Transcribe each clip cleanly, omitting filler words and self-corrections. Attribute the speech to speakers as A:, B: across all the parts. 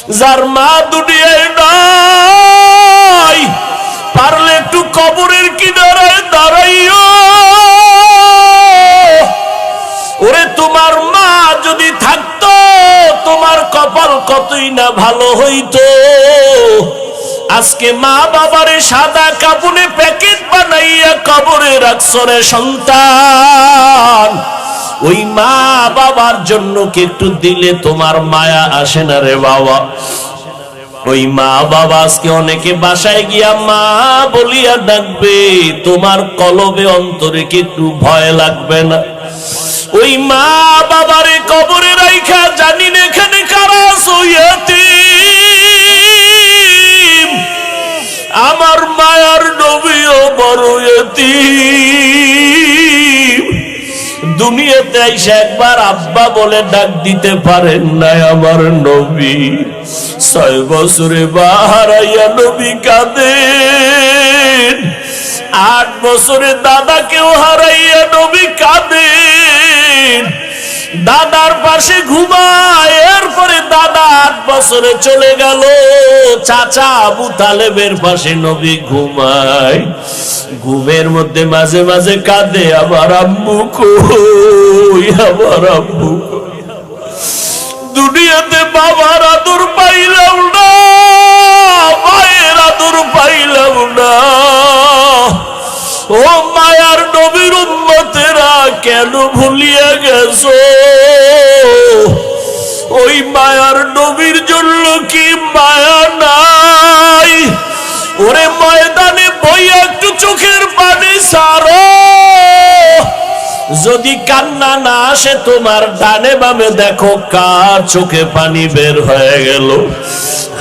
A: যার মা দুনিয়ায় নাই, পারলে একটু কবরের কিনারায় দাঁড়াইও। ওরে তোমার মা যদি থাকতো, তোমার কপাল কতই না ভালো হইতো। আজকে মা বাবারে সাদা কাপড়ে প্যাকেট বানাইয়া কবরে রাখছো রে সন্তান। ওই মা বাবার জন্য কি একটু দিলে তোমার মায়া আসে না রে বাবা? ওই মা বাবা আজকে অনেকে বাসায় গিয়া মা বলিয়া ডাকবে, তোমার কলবে অন্তরে কি একটু ভয় লাগবে না? ওই মা বাবারে কবরে রাইখা জানি না এখানে কারা ইয়াতীম। আমার মায়ার নবীও বড় ইয়াতীম। দুনিয়াতে আইসা একবার আব্বা বলে ডাক দিতে পারেন না আমার নবী। 6 বছরে বাহারাইয়া নবী কাঁদেন, 8 বছরে দাদাকেও হারাইয়া নবী কাঁদেন। দাদার পাশে ঘুমায়, এরপরে দাদা 8 বছরে চলে গেল, চাচা আবু তালেবের পাশে নবী ঘুমায়। ঘুমের মধ্যে মাঝে মাঝে কাঁদে, আমার আম্মু কই, আমার আম্মু কই। দুনিয়াতে বাবার আদর পাইলাম না, মায়ের আদর পাইলাম না। ও মায়ার নবীর উম্মতেরা কেন ভুলিয়া গেছো? ওই মায়ার নবীর জন্য কি মায়া নাই? ওরে ময়দানে বইয়া একটু চোখের পানি সারো। যদি কান্না না আসে তোমার ডানে বামে দেখো কার চোখে পানি বের হয়ে গেল।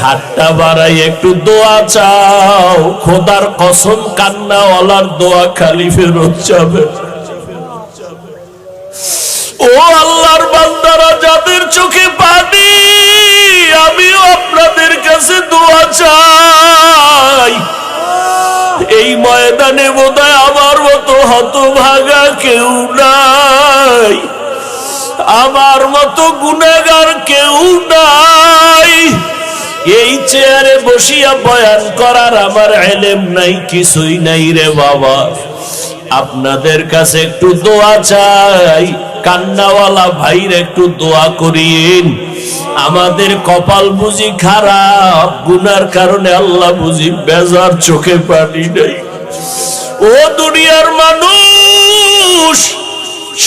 A: হাতটা বাড়াই একটু দোয়া চাও, খোদার কসম কান্নাওয়ালার দোয়া খালি ফেরত যাবে। ও আল্লাহর বান্দারা, যাদের চোখে পানি, আমিও আপনাদের কাছে দোয়া চাই। এই ময়দানে বোধহয় আমার মতো হতভাগা কেউ নাই, আমার মতো গুনাহগার কেউ নাই। এই চেয়ারে বসিয়া বয়ান করার আমার ইলম নাই, কিছুই নাই রে বাবা। আপনাদের কাছে একটু দোয়া চাই, কান্নাওয়ালা ভাইর একটু দোয়া করিয়েন। আমাদের কপাল বুঝি খারাপ, গুনার কারণে আল্লাহ বুঝি বেজার, চোখে পানি নাই। ও দুনিয়ার মানুষ,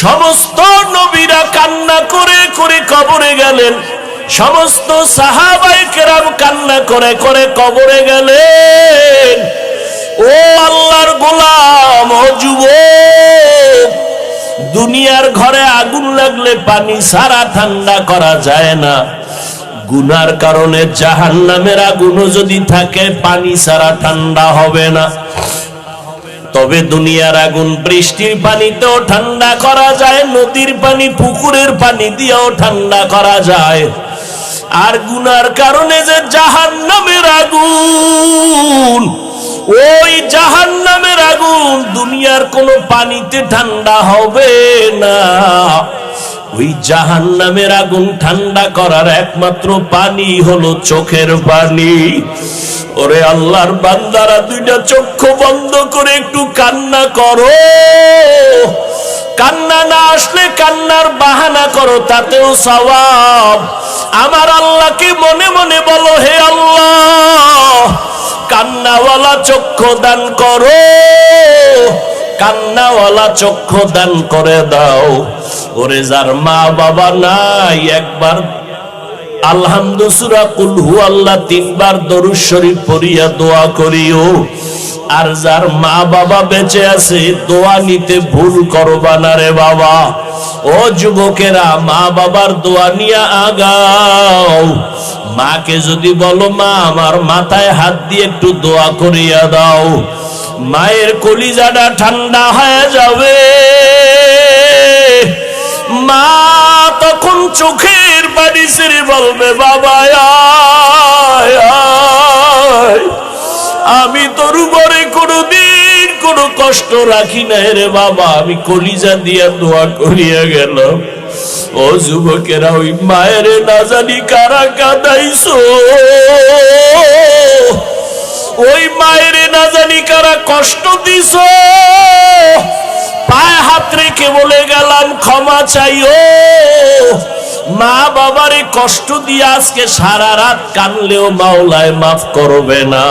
A: সমস্ত নবীরা কান্না করে করে কবরে গেলেন, সমস্ত সাহাবায়ে কেরাম কান্না করে করে কবরে গেলেন। ও আল্লাহর গোলাম, ও যুবক, দুনিয়ার ঘরে আগুন লাগলে পানি ছাড়া ঠান্ডা করা যায় না। গুনার কারণে জাহান্নামের আগুনও যদি থাকে, পানি ছাড়া ঠান্ডা হবে না। তবে দুনিয়ার আগুন বৃষ্টির পানিতেও ঠান্ডা করা যায়, নদীর পানি পুকুরের পানি দিয়েও ঠান্ডা করা যায়। আর গুনার কারণে যে জাহান্নামের আগুন, ওই জাহান্নামের আগুন দুনিয়ার কোনো পানিতে ঠান্ডা হবে না। ওই জাহান্নামের আগুন ঠান্ডা করার একমাত্র পানি হলো চোখের পানি। ওরে আল্লাহর বান্দারা, 2টা চক্ষু বন্ধ করে একটু কান্না করো। কান্না না আসলে কান্নার বাহানা করো, তাতেও সওয়াব। আমার আল্লাহকে মনে মনে বলো, হে আল্লাহ, কান্নাওয়ালা চক্ষু দান করো, কান্নাওয়ালা চক্ষু দান করে দাও। ওরে যার মা বাবা নাই, একবার আলহামদু সূরা কুল হু আল্লাহ 3 বার দরুদ শরীফ পড়িয়া দোয়া করিও। আর যার মা বাবা বেঁচে আছে, দোয়া নিতে ভুল করবা না রে বাবা। ও যুবকেরা, মা বাবার দোয়া নিয়ে আগাও। মাকে যদি বলো, মা আমার মাথায় হাত দিয়ে একটু দোয়া করিয়া দাও, মায়ের কলিজাটা ঠান্ডা হয়ে যাবে। মা তখন চোখের পানি ছেড়ে বলবে, বাবা আয় আয়, আমি তোর উপরে কোনদিন কোনো কষ্ট রাখি না রে বাবা, আমি কলিজা দিয়া দোয়া করিয়া গেলাম। ও যুবকেরা, ওই মায়ের না জানি কারা কাঁদাইছো। প্রেমিকারা কষ্ট দিছো, পায়ে হাত রেখে বলে গেলাম ক্ষমা চাইও। মা বাবারে কষ্ট দিয়ে আজকে সারা রাত কানলেও মাওলায় মাফ করবে না।